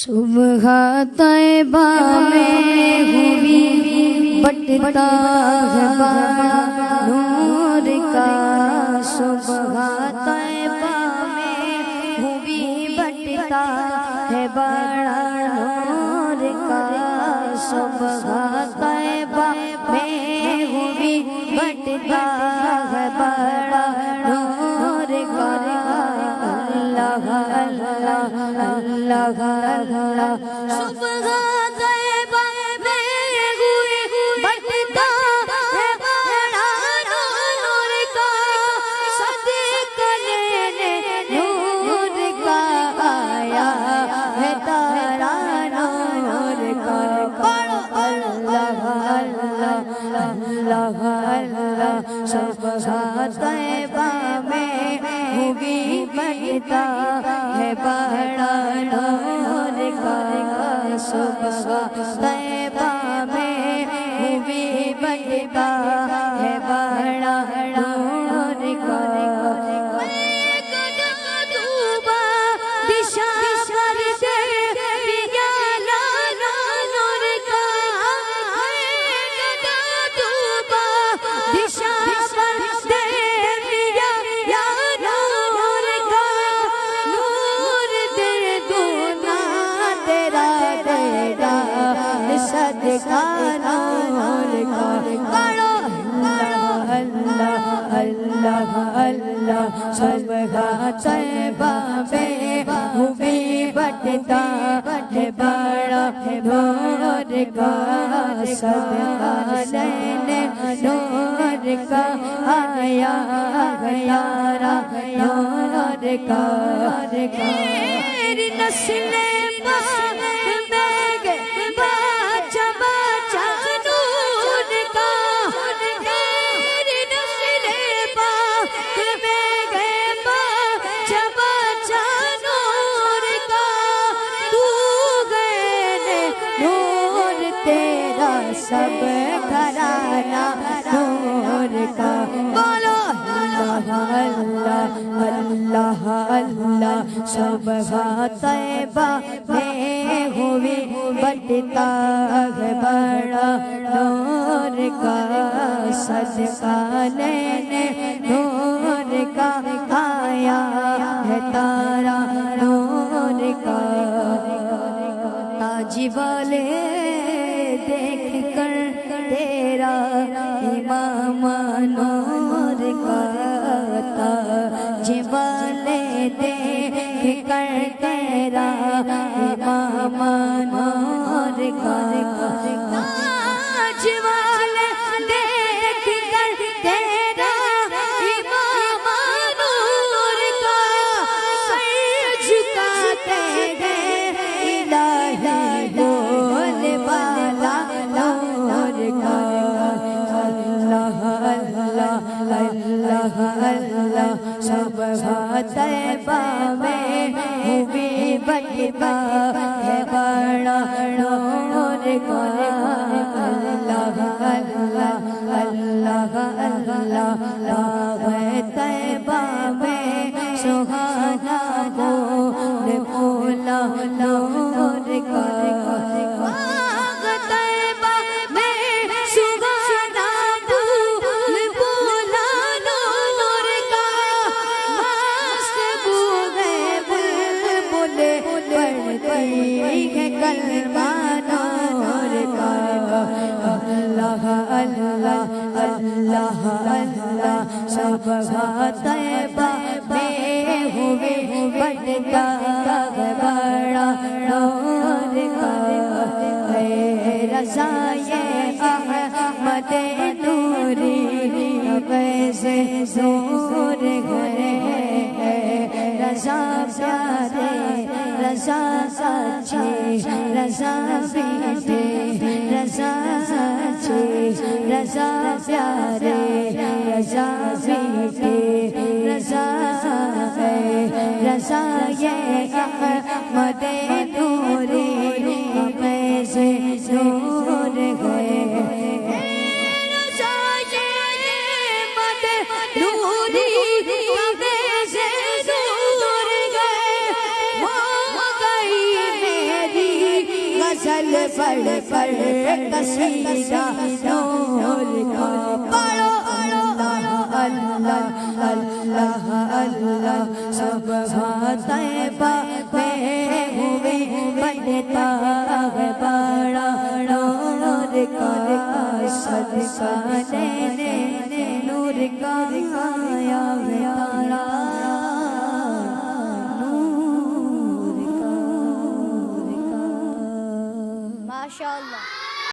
صبح طیبہ میں ہوئی بٹتا ہے بڑا نور کا، صبح طیبہ میں ہوئی بٹتا ہے بڑا نور کا، صبح طیبہ میں ہوئی بٹتا ہے بڑا نور کا، اللہ اللہ اللہ اللہ، صبح طیبہ میں ہوئی بٹتا ہے بڑا نور کا، صدقہ لینے نور کا آیا ہے تارا نور کا، اللہ اللہ اللہ اللہ، صبح طیبہ میں ہوئی بٹتا ہے بڑا نور کا، صبح طیبہ میں ہوئی بٹتا ہے بڑا نور کا، صدقہ نور کا، اللہ اللہ اللہ، صبح طیبہ میں ہوئی بٹتا ہے بڑا نور کا، صدقہ لینے نور کا آیا غیارہ نور کا، میری نسل سب گھرانہ نور کا، بولو اللہ اللہ اللہ، صبح طیبہ میں ہوئی بٹتا ہے بڑا نور کا، صدقہ لینے نور کا آیا ہے تارا نور کا، تاج والے دیکھ کر تیرا امام نور کا، تاج والے دیکھ کر تیرا امام نور کا، تاج والے دیکھ کر تیرا امام نور کا، سر جھکاتے ہیں الہی بول والا نور کا، اللہ اللہ اللہ، صبح طیبہ میں ہوئی بٹتا ہے بڑا نور کا، اللہ اللہ اللہ اللہ، طیبہ میں سہانا پھول پھولا نور کا، کلمہ نور کا، اللہ اللہ اللہ اللہ، صبح طیبہ میں ہوئی بٹتا ہے بڑا نور کا، اے رضائے احمد نوری کیسے نور ہے، رضا پیارے رضا سچی رضا بیٹے رضا سچی رضا پیارے رضا بیٹے رضا ہے، رضا یہ احمد نوری کیسے نور ہے، میری غزل پڑھ کر قصیدہ نور کا پڑھو اللہ اللہ اللہ اللہ سبحان طیبہ میں ہوئے بنتا ہے بڑا نور کا صدقہ لینے نور کا آیا ہے تارا ماشاءاللہ.